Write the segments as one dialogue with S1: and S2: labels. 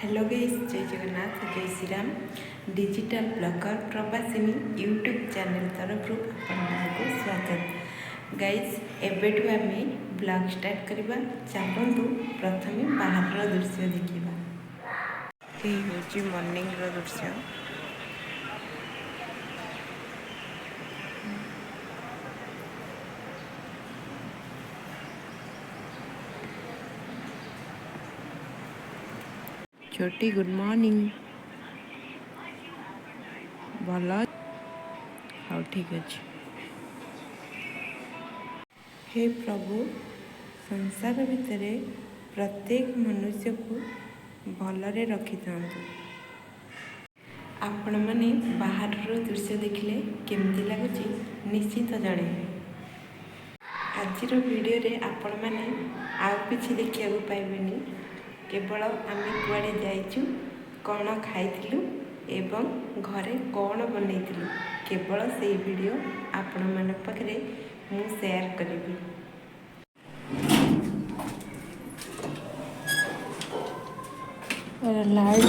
S1: Hello guys, जय जगन्नाथ, जय Shri Ram. Digital blogger Prabasini YouTube channel तरफ आपको स्वागत। गाइस, एबेठू आमे ब्लॉग स्टार्ट करवा। चलतु प्रथमे बाहर दृश्य देखा। ये हूँ मॉर्निंग दृश्य। छोटी गुड मॉर्निंग। भल हाँ ठीक अच्छे। हे प्रभु, संसार भितर प्रत्येक मनुष्य को भलरे रखि था। आपण मैंने बाहर दृश्य देखिले केमती लगुच निश्चित जनइबे। आज वीडियो रे आपण मैंने आउ किछि देखिया पाइबेनी। केवल आमे कुआडे जाइछु, कौन खाइथिलु एवं घरे कौन बनैथिलु, केवल से वीडियो आपण मन पाखरे मु शेयर करिबी। लाइट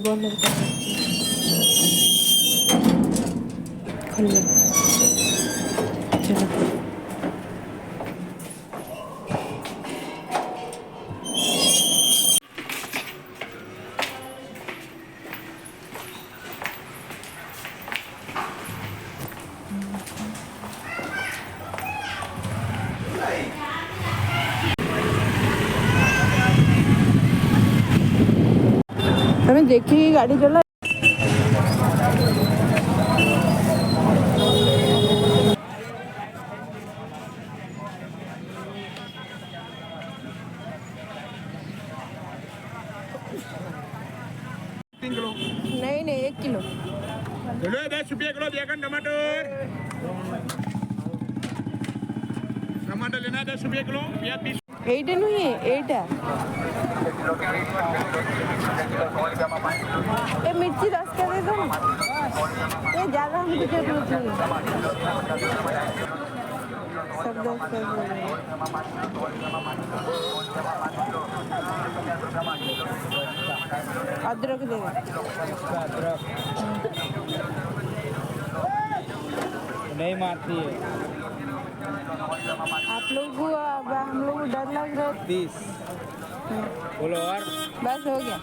S1: बंद खोल चलो। तुम्हें देखी गाड़ी चला। नहीं 1 किलो
S2: चलो 10 रुपये किलो दिया टमाटर। टमाटर लेना है 10 रुपये किलो। प्याज 20।
S1: एटा नुहे एटा ए मिर्ची 10 का दे दो। ये ज्यादा हमको जरूरत नहीं है। सब 10 का दे। अदरक दे।
S3: नहीं मारती है
S1: आप लोग को। अब हम लोग को डर लग रहा है।
S3: 30 बोलो और
S1: बस हो गया।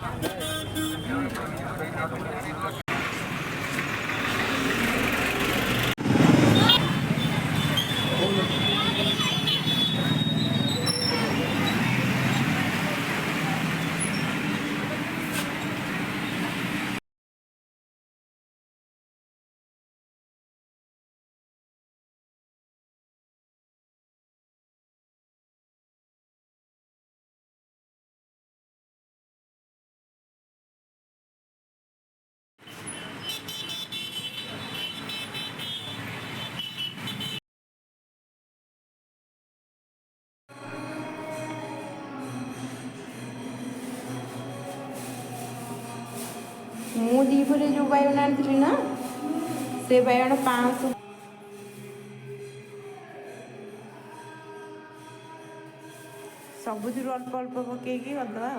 S1: मु दीपरे जो बैगन आनी ना, से बैगन 500। सबुज अल्प अल्प पकईकी करदे।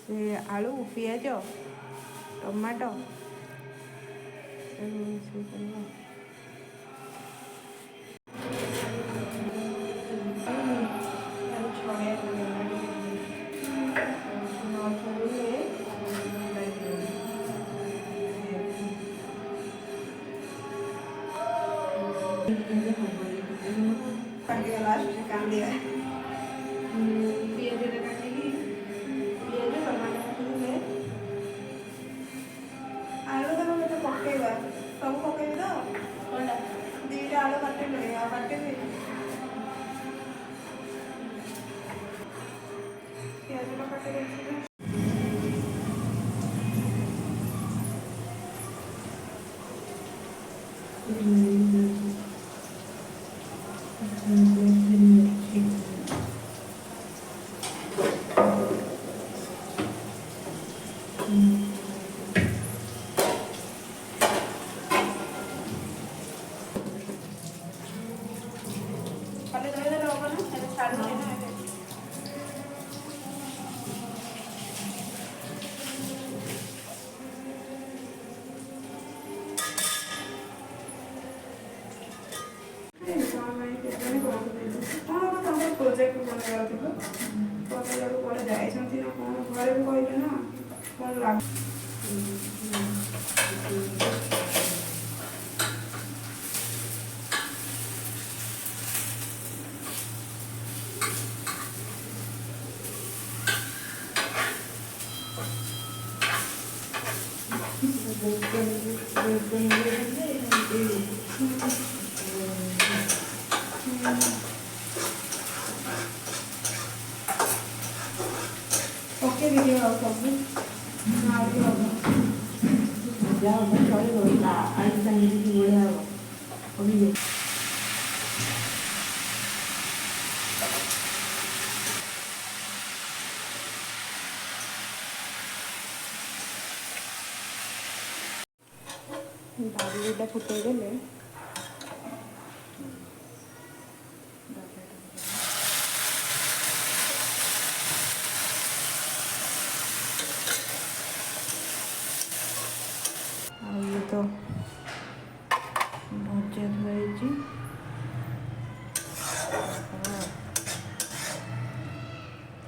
S1: से आलू पियाज टमाटो
S4: ପ୍ରୋଜେକ୍ଟ ବନେଇବାର ଥିବ ବନେଇବାକୁ କୁଆଡ଼େ ଯାଇଛନ୍ତି ନା କ'ଣ ଘରେ ବି କହିଲେ ନା କ'ଣ ଲାଗ ପକେଇ ଦେଇକି ଆଉ ସବୁ ଆହୁରି ହବ
S1: ଯାହା ହବ ଚଳିବ ଆଜି ସାଙ୍ଗେ ବଢ଼ିଆ ହବ କମିଯିବ। ଡାଲିଟା ଫୁଟେଇ ଦେଲେ ଆଉ ଇଏ ତ ଭଜା ଧୁଆ ହେଇଛି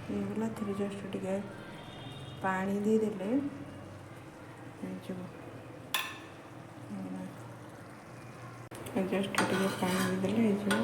S1: ହେଇଗଲା। ଥରେ ଜଷ୍ଟ ଟିକେ ପାଣି ଦେଇଦେଲେ ହେଇଯିବ। ଜଷ୍ଟ ଟିକେ ପାଣି ଦେଇଦେଲେ ହେଇଯିବ।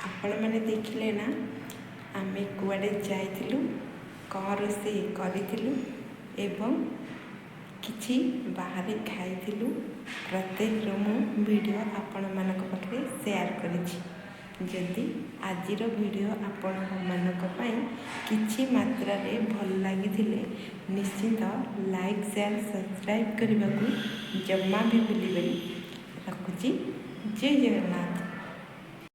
S1: ଆପଣମାନେ ଦେଖିଲେ ନା ଆମେ କୁଆଡ଼େ ଯାଇଥିଲୁ, କ'ଣ ରୋଷେଇ କରିଥିଲୁ ଏବଂ କିଛି ବାହାରେ ଖାଇଥିଲୁ। ପ୍ରତ୍ୟେକର ମୁଁ ଭିଡ଼ିଓ ଆପଣମାନଙ୍କ ପାଖରେ ସେୟାର କରିଛି। ଯଦି ଆଜିର ଭିଡ଼ିଓ ଆପଣମାନଙ୍କ ପାଇଁ କିଛି ମାତ୍ରାରେ ଭଲ ଲାଗିଥିଲେ ନିଶ୍ଚିନ୍ତ ଲାଇକ୍, ସେୟାର, ସବସ୍କ୍ରାଇବ୍ କରିବାକୁ ଜମା ବି ଭୁଲିବେନି। ରଖୁଛି। ଜୟ ଜଗନ୍ନାଥ।